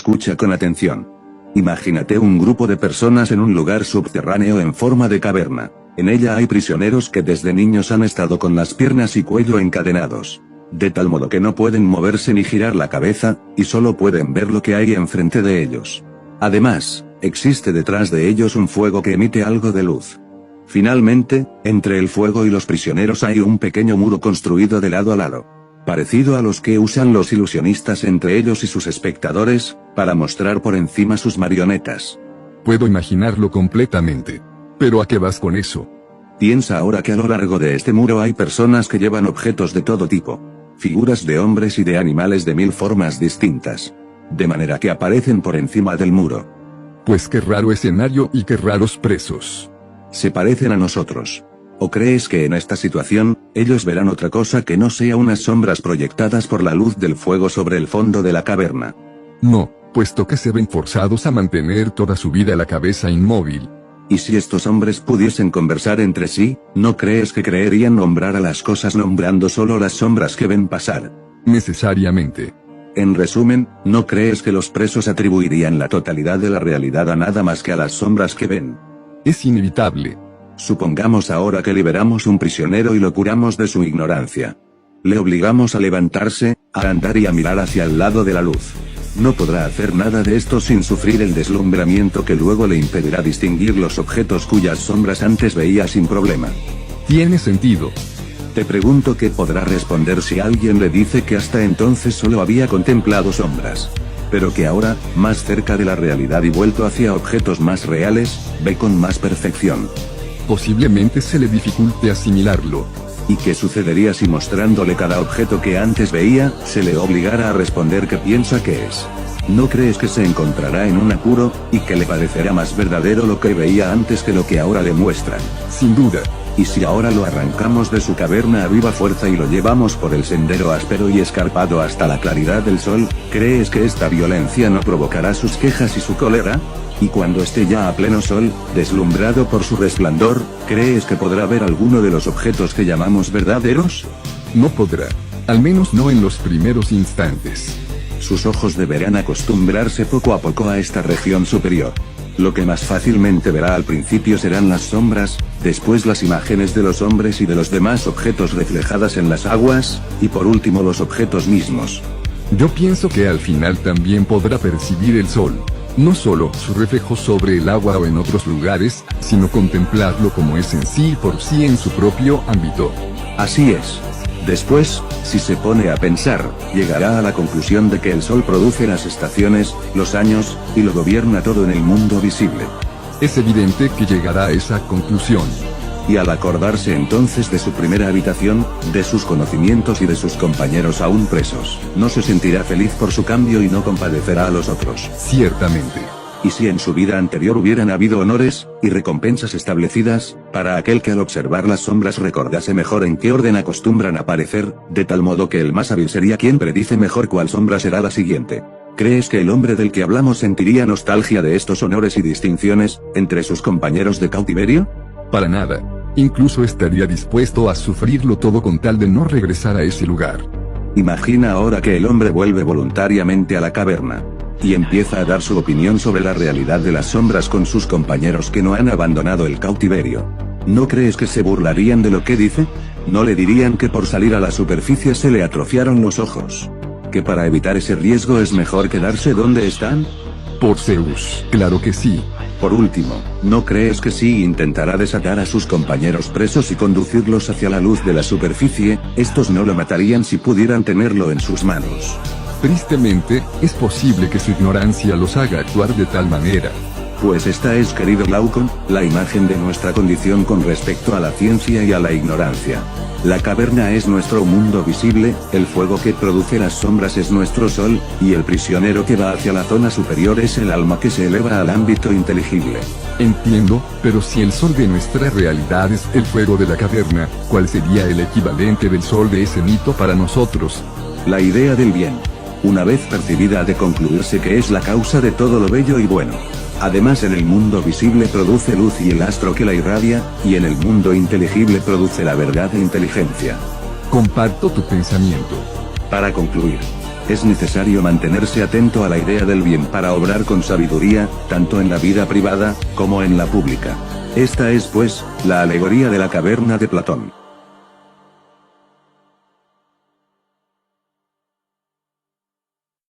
escucha con atención. Imagínate un grupo de personas en un lugar subterráneo en forma de caverna. En ella hay prisioneros que desde niños han estado con las piernas y cuello encadenados. De tal modo que no pueden moverse ni girar la cabeza, y solo pueden ver lo que hay enfrente de ellos. Además, existe detrás de ellos un fuego que emite algo de luz. Finalmente, entre el fuego y los prisioneros hay un pequeño muro construido de lado a lado, parecido a los que usan los ilusionistas entre ellos y sus espectadores, para mostrar por encima sus marionetas. Puedo imaginarlo completamente. ¿Pero a qué vas con eso? Piensa ahora que a lo largo de este muro hay personas que llevan objetos de todo tipo. Figuras de hombres y de animales de 1000 formas distintas. De manera que aparecen por encima del muro. Pues qué raro escenario y qué raros presos. Se parecen a nosotros. ¿O crees que en esta situación, ellos verán otra cosa que no sea unas sombras proyectadas por la luz del fuego sobre el fondo de la caverna? No, puesto que se ven forzados a mantener toda su vida la cabeza inmóvil. ¿Y si estos hombres pudiesen conversar entre sí, no crees que creerían nombrar a las cosas nombrando solo las sombras que ven pasar? Necesariamente. En resumen, ¿no crees que los presos atribuirían la totalidad de la realidad a nada más que a las sombras que ven? Es inevitable. Supongamos ahora que liberamos un prisionero y lo curamos de su ignorancia. Le obligamos a levantarse, a andar y a mirar hacia el lado de la luz. No podrá hacer nada de esto sin sufrir el deslumbramiento que luego le impedirá distinguir los objetos cuyas sombras antes veía sin problema. Tiene sentido. Te pregunto qué podrá responder si alguien le dice que hasta entonces solo había contemplado sombras. Pero que ahora, más cerca de la realidad y vuelto hacia objetos más reales, ve con más perfección. Posiblemente se le dificulte asimilarlo. ¿Y qué sucedería si mostrándole cada objeto que antes veía, se le obligara a responder qué piensa que es? ¿No crees que se encontrará en un apuro, y que le parecerá más verdadero lo que veía antes que lo que ahora le muestran? Sin duda. ¿Y si ahora lo arrancamos de su caverna a viva fuerza y lo llevamos por el sendero áspero y escarpado hasta la claridad del sol, crees que esta violencia no provocará sus quejas y su cólera? Y cuando esté ya a pleno sol, deslumbrado por su resplandor, ¿crees que podrá ver alguno de los objetos que llamamos verdaderos? No podrá. Al menos no en los primeros instantes. Sus ojos deberán acostumbrarse poco a poco a esta región superior. Lo que más fácilmente verá al principio serán las sombras, después las imágenes de los hombres y de los demás objetos reflejadas en las aguas, y por último los objetos mismos. Yo pienso que al final también podrá percibir el sol. No solo su reflejo sobre el agua o en otros lugares, sino contemplarlo como es en sí por sí en su propio ámbito. Así es. Después, si se pone a pensar, llegará a la conclusión de que el sol produce las estaciones, los años, y lo gobierna todo en el mundo visible. Es evidente que llegará a esa conclusión. Y al acordarse entonces de su primera habitación, de sus conocimientos y de sus compañeros aún presos, no se sentirá feliz por su cambio y no compadecerá a los otros. Ciertamente. Y si en su vida anterior hubieran habido honores, y recompensas establecidas, para aquel que al observar las sombras recordase mejor en qué orden acostumbran aparecer, de tal modo que el más hábil sería quien predice mejor cuál sombra será la siguiente. ¿Crees que el hombre del que hablamos sentiría nostalgia de estos honores y distinciones, entre sus compañeros de cautiverio? Para nada. Incluso estaría dispuesto a sufrirlo todo con tal de no regresar a ese lugar. Imagina ahora que el hombre vuelve voluntariamente a la caverna. Y empieza a dar su opinión sobre la realidad de las sombras con sus compañeros que no han abandonado el cautiverio. ¿No crees que se burlarían de lo que dice? ¿No le dirían que por salir a la superficie se le atrofiaron los ojos? ¿Que para evitar ese riesgo es mejor quedarse donde están? Por Zeus, claro que sí. Por último, ¿no crees que si intentará desatar a sus compañeros presos y conducirlos hacia la luz de la superficie, estos no lo matarían si pudieran tenerlo en sus manos? Tristemente, es posible que su ignorancia los haga actuar de tal manera. Pues esta es, querido Glaucon, la imagen de nuestra condición con respecto a la ciencia y a la ignorancia. La caverna es nuestro mundo visible, el fuego que produce las sombras es nuestro sol, y el prisionero que va hacia la zona superior es el alma que se eleva al ámbito inteligible. Entiendo, pero si el sol de nuestra realidad es el fuego de la caverna, ¿cuál sería el equivalente del sol de ese mito para nosotros? La idea del bien. Una vez percibida ha de concluirse que es la causa de todo lo bello y bueno. Además, en el mundo visible produce luz y el astro que la irradia, y en el mundo inteligible produce la verdad e inteligencia. Comparto tu pensamiento. Para concluir, Es necesario mantenerse atento a la idea del bien para obrar con sabiduría, tanto en la vida privada, como en la pública. Esta es pues, la alegoría de la caverna de Platón.